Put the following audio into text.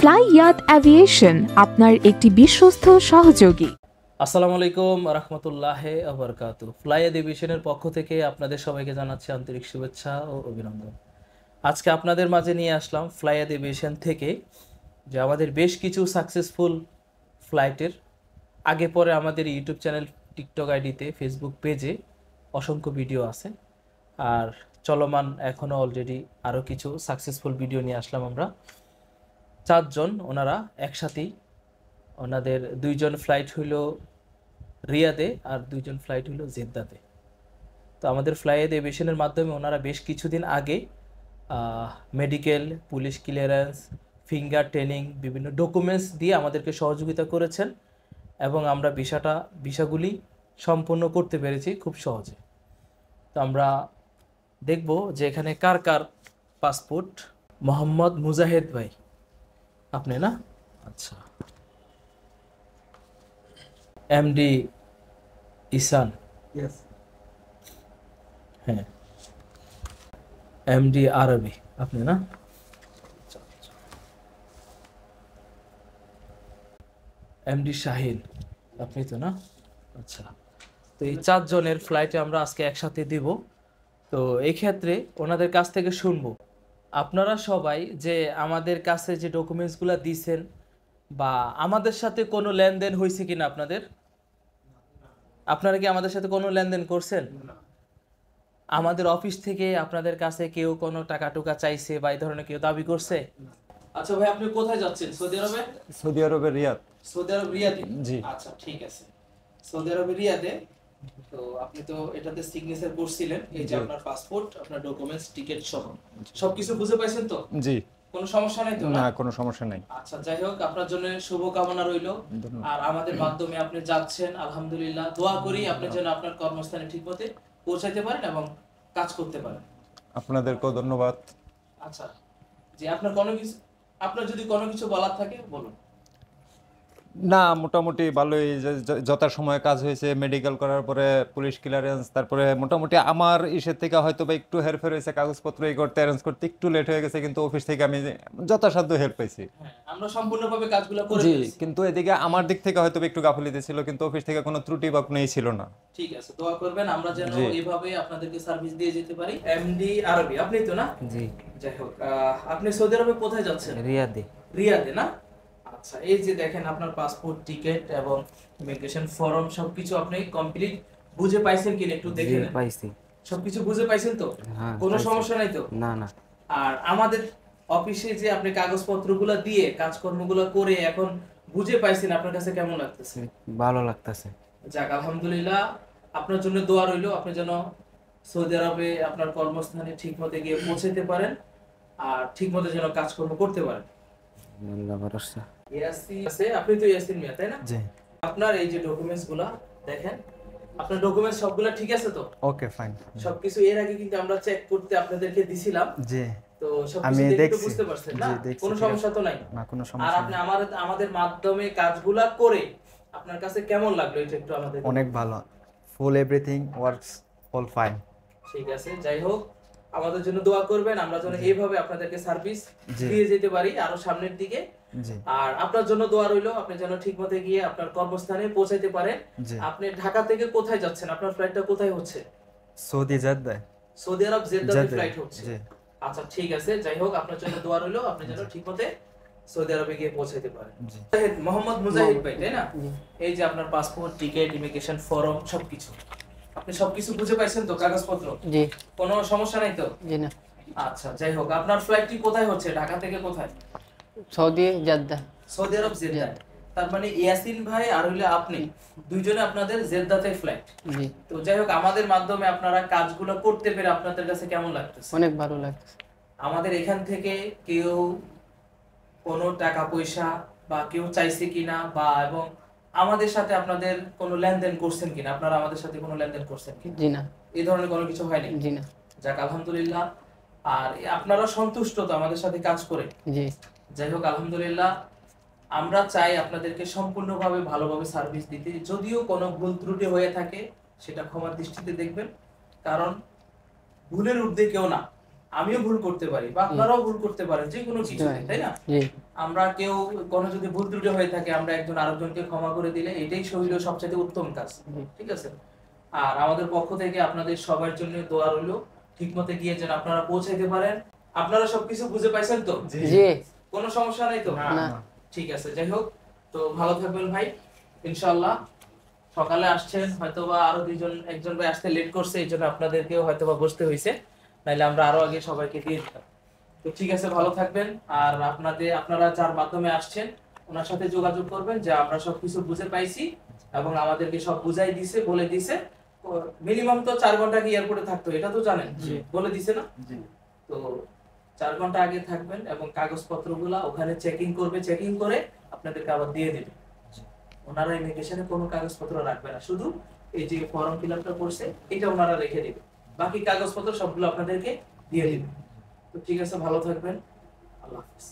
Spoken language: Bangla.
ফ্লাইয়াত অ্যাভিয়েশন আপনার একটি বিশ্বস্ত সহযোগী। আসসালামু আলাইকুম রাহমাতুল্লাহি ওয়া বারাকাতুহু। ফ্লাইয়াত এভিয়েশনের পক্ষ থেকে আপনাদের সবাইকে জানাচ্ছি আন্তরিক শুভেচ্ছা ও অভিনন্দন। আজকে আপনাদের মাঝে নিয়ে আসলাম ফ্লাইয়াত এভিয়েশন থেকে যে আমাদের বেশ কিছু সাকসেসফুল ফ্লাইটের আগে পরে আমাদের ইউটিউব চ্যানেল, টিকটক আইডিতে, ফেসবুক পেজে অসংখ্য ভিডিও আছে। আর চলমান এখনও অলরেডি আরও কিছু সাকসেসফুল ভিডিও নিয়ে আসলাম আমরা। 4 জন ওনারা একসাথেই, ওনাদের 2 জন ফ্লাইট হইল রিয়াদে আর 2 জন ফ্লাইট হইল জেদ্দাতে। তো আমাদের ফ্লাইয়াত এভিয়েশনের মাধ্যমে ওনারা বেশ কিছুদিন আগে medical, police clearance, finger training, বিভিন্ন ডকুমেন্টস দিয়ে আমাদেরকে সহযোগিতা করেছেন এবং আমরা ভিসাগুলি সম্পন্ন করতে পেরেছি খুব সহজে। তো আমরা দেখব যে এখানে কার কার পাসপোর্ট। মোহাম্মদ মুজাহিদ ভাই, আপনি না? আচ্ছা। এমডি ইসান, হ্যাঁ। এমডি আরবি, আপনি না? এমডি শাহিন, আপনি তো না? আচ্ছা। তো এই 4 জনের ফ্লাইটে আমরা আজকে একসাথে দিব। তো এই ক্ষেত্রে ওনাদের কাছ থেকে শুনবো আপনারা সবাই যে আমাদের কাছে যে ডকুমেন্টসগুলো দিয়েছেন বা আমাদের সাথে কোনো লেনদেন হয়েছে কিনা আপনারা কি আমাদের সাথে কোনো লেনদেন করছেন? আমাদের অফিস থেকে আপনাদের কাছে কেউ কোনো টাকা টুকা চাইছে বা এই ধরনের কেউ দাবি করছে? আচ্ছা ভাই, আপনি কোথায় যাচ্ছেন? সৌদি আরবে? সৌদি আরবের রিয়াদ। সৌদি আরব রিয়াদে? জি। আচ্ছা, ঠিক আছে। সৌদি আরবের রিয়াদে। তো আপনি তো এটাতে সিগনেচার করছিলেন, এই যে আপনার পাসপোর্ট, আপনার ডকুমেন্টস, টিকেট সহ সবকিছু বুঝে পাইছেন তো? জি। কোনো সমস্যা নাই তো? না, কোনো সমস্যা নাই। আচ্ছা, যাই হোক, আপনার জন্য শুভ কামনা রইল। আর আমাদের মাধ্যমে আপনি যাচ্ছেন, আলহামদুলিল্লাহ। দোয়া করি আপনি যেন আপনার কর্মস্থানে ঠিকমতো পৌঁছাইতে পারেন এবং কাজ করতে পারেন। আপনাদেরকেও ধন্যবাদ। আচ্ছা, যে আপনার যদি কোনো কিছু বলার থাকে বলুন। না, মোটামুটি ভালোই, যথাসময়ে কাজ হয়েছে। মেডিকেল করার পরে পুলিশ ক্লিয়ারেন্স, তারপরে মোটামুটি আমার ইসের থেকে হয়তো বা একটু হেরফের হয়েছে, কাগজপত্র এই করতে অ্যারেঞ্জ করতে একটু লেট হয়ে গেছে, কিন্তু অফিস থেকে আমি যথাসাধ্য হেল্প পাইছি। আমরা সম্পূর্ণভাবে কাজগুলো করে জি, ফেলেছি। কিন্তু এদিকে আমার দিক থেকে হয়তো একটু গাফিলতি ছিল, কিন্তু অফিস থেকে কোনো ত্রুটি বা কোনো ছিল না। ঠিক আছে, দোয়া করবেন আমরা যেন এইভাবে আপনাদেরকে সার্ভিস দিয়ে যেতে পারি। এমডি আরবি, আপনি তো না? জি। যাই হোক, আপনি সৌদি আরবে কোথায় যাচ্ছেন? রিয়াদে। রিয়াদে না? আচ্ছা, এই যে দেখেন আপনার পাসপোর্ট, টিকেট এবং ইমিগ্রেশন ফর্ম সবকিছু আপনি কমপ্লিট বুঝে পাইছেন কিনা একটু দেখে নেন। পাইছি। সবকিছু বুঝে পাইছেন তো? হ্যাঁ, কোনো সমস্যা নাই তো? না না। আর আমাদের অফিসে যে আপনি কাগজপত্রগুলো দিয়ে কাজকর্মগুলো করে এখন বুঝে পাইছেন, আপনার কাছে কেমন লাগতেছে? ভালো লাগতেছে। যাক, আলহামদুলিল্লাহ। আপনার জন্য দোয়া রইল, আপনি যেন সৌদি আরবে আপনার কর্মস্থানে ঠিকমতো গিয়ে পৌঁছাতে পারেন আর ঠিকমতো যেন কাজকর্ম করতে পারেন। আল্লাহ ভরসা। ইয়াসিন আছে, আপনি তো ইয়াসিন মিয়া, তাই না? জি। আপনার এই যে ডকুমেন্টসগুলো দেখেন, আপনার ডকুমেন্টস সবগুলো ঠিক আছে তো? ওকে, ফাইন। সবকিছু এর আগে কিন্তু আমরা চেক করতে আপনাদেরকে দিছিলাম। জি। তো সবকিছু দেখে তো বুঝতে পারছেন না? কোনো সমস্যা তো নাই? না, কোনো আর সমস্যা আপনি নেই। আমাদের মাধ্যমে কাজগুলা করে আপনার কাছে কেমন লাগলো এটা একটু আমাদের? অনেক ভালো। ফুল এভরিথিং ওয়ার্কস অল ফাইন। ঠিক আছে, যাই হোক, আমাদের জন্য দোয়া করবেন আমরা যেন এইভাবে আপনাদেরকে সার্ভিস দিয়ে যেতে পারি আরো সামনের দিকে। জি। আর আপনার জন্য দোয়া রইল, আপনি যেন ঠিকমতো গিয়ে আপনার কর্মস্থানে পৌঁছাইতে পারেন। আপনি ঢাকা থেকে কোথায় যাচ্ছেন? আপনার ফ্লাইটটা কোথায় হচ্ছে? Saudi Jeddah. সৌদি আরব জেদ্দাতে ফ্লাইট হচ্ছে। জি। আচ্ছা, ঠিক আছে, যাই হোক, আপনার জন্য দোয়া রইল, আপনি যেন ঠিকমতো সৌদি আরবে গিয়ে পৌঁছাইতে পারেন। জি। মোহাম্মদ মুজাহিদ ভাই, তাই না? এই যে আপনার পাসপোর্ট, টিকেট, ইমিগ্রেশন ফর্ম সবকিছু আপনি সবকিছু বুঝে পাইছেন তো? কাগজপত্র জি। কোনো সমস্যা নাই তো? জি না। আচ্ছা, যাই হোক, আপনার ফ্লাইটটি কোথায় হচ্ছে? ঢাকা থেকে কোথায়? Saudi Jeddah. সৌদি আরব জেদ্দা। তার মানে ইয়াসিন ভাই আর হইলে আপনি দুইজনে আপনাদের জেদ্দাতে ফ্লাইট। জি। তো যাই হোক, আমাদের মাধ্যমে আপনারা কাজগুলো করতে পেরে আপনাদের কাছে কেমন লাগতেছে? অনেক ভালো লাগতেছে। আমাদের এখান থেকে কেউ কোনো টাকা পয়সা বা কেউ চাইছে কিনা বা এবং আমাদের সাথে আপনাদের কোনো লেনদেন করছেন কিনা, আপনারা আমাদের সাথে কোনো লেনদেন করছেন কিনা? জি না। এই ধরনের কোনো কিছু হয়নি? জি না। যাক, আলহামদুলিল্লাহ। আর আপনারা সন্তুষ্ট তো আমাদের সাথে কাজ করে? জি। যাই হোক, আলহামদুলিল্লাহ। আমরা চাই আপনাদেরকে সম্পূর্ণভাবে ভালোভাবে সার্ভিস দিতে। যদিও কোনো ভুল ত্রুটি হয়ে থাকে সেটা ক্ষমার দৃষ্টিতে দেখবেন, কারণ ভুলের ঊর্ধ্বে কেউ না। আমিও ভুল করতে পারি বা আপনারাও ভুল করতে পারেন, যে কোনো কিছু, তাই না? জি আমরা কেউ কোনো যদি ভুল ত্রুটি হয়ে থাকে, আমরা একজন আরেকজনকে ক্ষমা করে দিলে এটাই হইল সবচেয়ে উত্তম কাজ, ঠিক আছে? আর আমাদের পক্ষ থেকে আপনাদের সবার জন্য দোয়া রইল, ঠিকমতো গিয়ে যেন আপনারা পৌঁছাইতে পারেন। আপনারা সবকিছু বুঝে পাইছেন তো? জি কোনো সমস্যা নাই তো? না ঠিক আছে, যাই হোক, তো ভালো থাকবেন ভাই, ইনশাআল্লাহ। সকালে আসছেন, হয়তোবা আরো একজন ভাই আসতে লেট করছে, এই জন্য আপনাদেরকেও হয়তোবা বসতে হয়েছে, নাইলে আমরা আরো আগে সবাইকে দিয়ে দিতাম। তো ঠিক আছে, ভালো থাকবেন। আর আপনারা যার মাধ্যমে আসছেন ওনার সাথে যোগাযোগ করবেন যে আমরা সবকিছু বুঝে পাইছি এবং আমাদেরকে সব বুঝাই দিছে, বলে দিছে। মিনিমাম তো 4 ঘন্টা কি এয়ারপোর্টে থাকতো, এটা তো জানেন, বলে দিছে না? তো 4 ঘন্টা আগে থাকবেন এবং কাগজপত্রগুলা ওখানে চেকিং করবে, চেকিং করে আপনাদেরকে আবার দিয়ে দেবে। ওনারা ইমিগ্রেশনে কোনো কাগজপত্র রাখবে না, শুধু এই যে ফর্ম ফিল আপটা করছে এটা ওনারা রেখে দিবে, বাকি কাগজপত্র সবগুলো আপনাদেরকে দিয়ে দিবে। তো ঠিক আছে, ভালো থাকবেন, আল্লাহ হাফেজ।